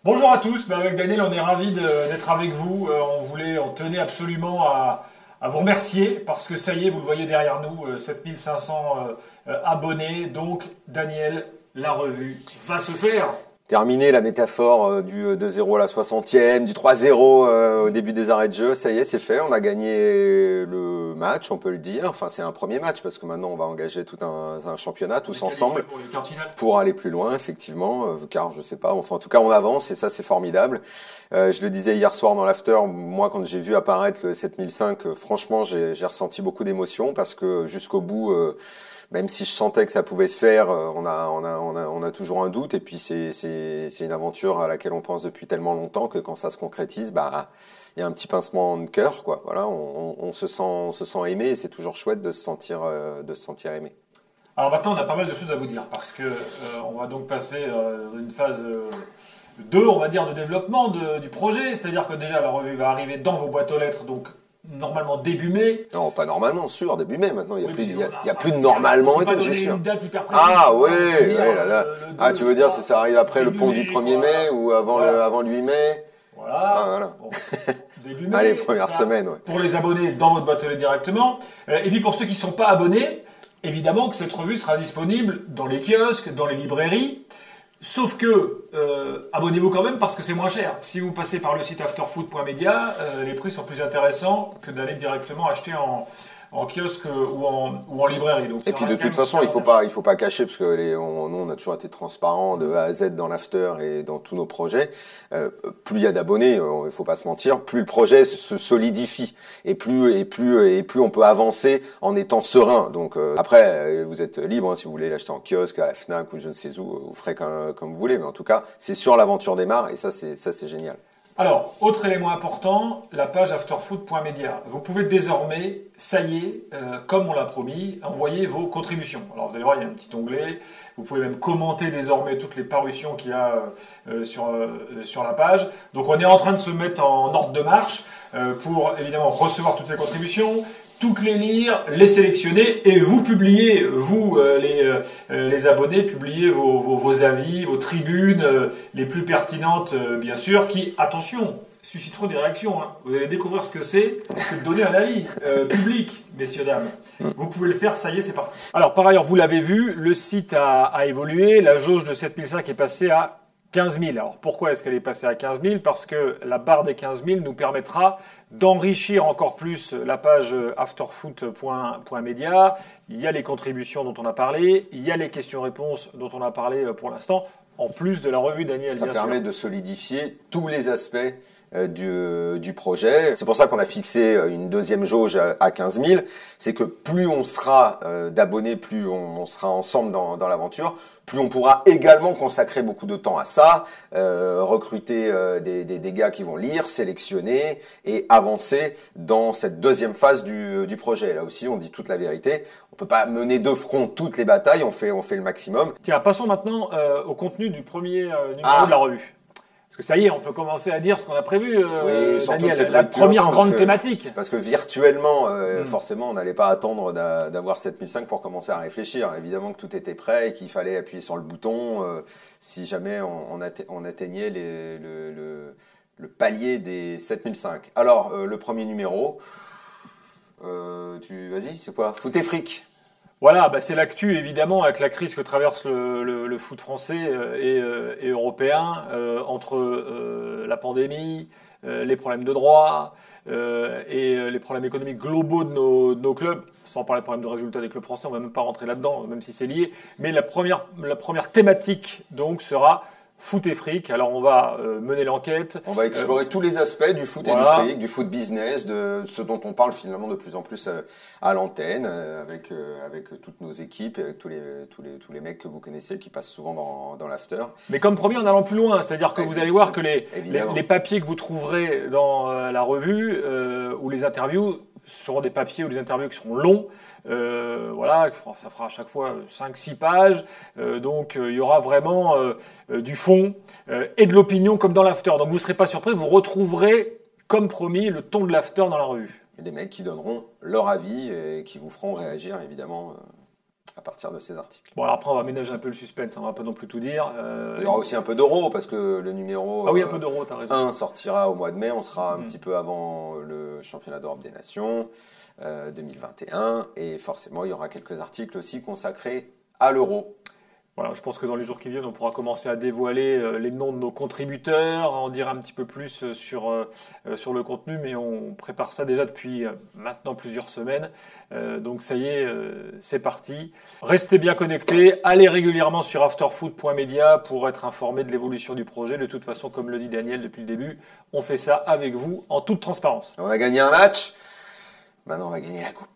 Bonjour à tous, avec Daniel on est ravis d'être avec vous. On tenait absolument à vous remercier parce que ça y est, vous le voyez derrière nous, 7500 abonnés. Donc Daniel, la revue va se faire. Terminé la métaphore du 2-0 à la 60e, du 3-0 au début des arrêts de jeu, ça y est, c'est fait. On a gagné le match, on peut le dire. Enfin, c'est un premier match parce que maintenant on va engager tout un championnat tous ensemble pour aller plus loin, effectivement. Car je sais pas, enfin en tout cas on avance et ça c'est formidable. Je le disais hier soir dans l'after, moi quand j'ai vu apparaître le 7005, franchement j'ai ressenti beaucoup d'émotions parce que jusqu'au bout. Même si je sentais que ça pouvait se faire, on a toujours un doute. Et puis c'est une aventure à laquelle on pense depuis tellement longtemps que quand ça se concrétise, il y a un petit pincement de cœur, quoi. Voilà, on se sent aimé et c'est toujours chouette de se sentir aimé. Alors maintenant, on a pas mal de choses à vous dire parce que on va donc passer dans une phase 2, on va dire, de développement du projet. C'est-à-dire que déjà la revue va arriver dans vos boîtes aux lettres, donc normalement début mai. Non, pas normalement, sûr, début mai. Maintenant, il y a plus de normalement et tout, c'est sûr. Une date hyper précise. Ah oui, là. Tu veux dire si ça arrive après le pont du 1er mai ou avant le 8 mai? Voilà. Ah, voilà. Bon, début mai. Allez, première semaine, ouais. Pour les abonnés dans votre boîte aux lettres directement. Et puis pour ceux qui ne sont pas abonnés, évidemment que cette revue sera disponible dans les kiosques, dans les librairies. Sauf que, abonnez-vous quand même parce que c'est moins cher. Si vous passez par le site afterfoot.media, les prix sont plus intéressants que d'aller directement acheter en kiosque ou en librairie. Donc, et puis de toute façon, il faut pas cacher parce que nous on a toujours été transparent de A à Z dans l'after et dans tous nos projets. Plus il y a d'abonnés, il faut pas se mentir, plus le projet se solidifie et plus on peut avancer en étant serein. Donc après, vous êtes libre hein, si vous voulez l'acheter en kiosque, à la Fnac ou je ne sais où, vous ferez comme vous voulez. Mais en tout cas, c'est sûr, l'aventure démarre et ça c'est génial. Alors, autre élément important, la page afterfoot.media. Vous pouvez désormais, ça y est, comme on l'a promis, envoyer vos contributions. Alors vous allez voir, il y a un petit onglet. Vous pouvez même commenter désormais toutes les parutions qu'il y a sur la page. Donc on est en train de se mettre en ordre de marche pour évidemment recevoir toutes ces contributions, toutes les lire, les sélectionner et vous publier, vous les abonnés, publier vos avis, vos tribunes les plus pertinentes bien sûr, qui, attention, susciteront des réactions. Hein. Vous allez découvrir ce que c'est de donner un avis public, messieurs, dames. Vous pouvez le faire, ça y est, c'est parti. Alors par ailleurs, vous l'avez vu, le site a évolué, la jauge de 7005 est passée à 15 000. Alors pourquoi est-ce qu'elle est passée à 15 000? Parce que la barre des 15 000 nous permettra d'enrichir encore plus la page afterfoot.media. Il y a les contributions dont on a parlé, il y a les questions-réponses dont on a parlé pour l'instant, en plus de la revue Daniel. Ça permet de solidifier tous les aspects du projet. C'est pour ça qu'on a fixé une deuxième jauge à 15 000. C'est que plus on sera d'abonnés, plus on sera ensemble dans l'aventure, plus on pourra également consacrer beaucoup de temps à ça, recruter des gars qui vont lire, sélectionner et avancer dans cette deuxième phase du projet. Là aussi, on dit toute la vérité. On peut pas mener de front toutes les batailles, on fait le maximum. Tiens, passons maintenant au contenu du premier numéro de la revue. Parce que ça y est, on peut commencer à dire ce qu'on a prévu, Daniel, la première grande thématique. Parce que virtuellement, forcément, on n'allait pas attendre d'avoir 7005 pour commencer à réfléchir. Évidemment que tout était prêt et qu'il fallait appuyer sur le bouton si jamais on atteignait le palier des 7005. Alors, le premier numéro, vas-y, c'est quoi? Foot et fric. Voilà, c'est l'actu évidemment avec la crise que traverse le foot français et européen entre la pandémie, les problèmes de droit et les problèmes économiques globaux de nos clubs, sans parler de problèmes de résultats des clubs français, on va même pas rentrer là-dedans, même si c'est lié. Mais la première thématique donc sera foot et fric. Alors on va mener l'enquête. On va explorer tous les aspects du foot et du fric, du foot business, de ce dont on parle finalement de plus en plus à l'antenne, avec toutes nos équipes, avec tous les mecs que vous connaissez qui passent souvent dans l'after. Mais comme promis, en allant plus loin, c'est-à-dire que vous allez voir que les papiers que vous trouverez dans la revue ou les interviews seront des papiers ou des interviews qui seront longs. Voilà, ça fera à chaque fois 5-6 pages. Donc il y aura vraiment du fond et de l'opinion comme dans l'after. Donc vous ne serez pas surpris, vous retrouverez, comme promis, le ton de l'after dans la revue. Et des mecs qui donneront leur avis et qui vous feront réagir évidemment à partir de ces articles. Bon, alors après, on va ménager un peu le suspense, on va pas non plus tout dire. Il y aura aussi un peu d'euros, parce que le numéro Ah oui, un peu d'euros, t'as raison. 1 sortira au mois de mai, on sera un petit peu avant le championnat d'Europe des Nations 2021, et forcément, il y aura quelques articles aussi consacrés à l'euro. Voilà, je pense que dans les jours qui viennent, on pourra commencer à dévoiler les noms de nos contributeurs, en dire un petit peu plus sur le contenu, mais on prépare ça déjà depuis maintenant plusieurs semaines. Donc ça y est, c'est parti. Restez bien connectés, allez régulièrement sur afterfoot.media pour être informé de l'évolution du projet. De toute façon, comme le dit Daniel depuis le début, on fait ça avec vous en toute transparence. On a gagné un match, maintenant on va gagner la coupe.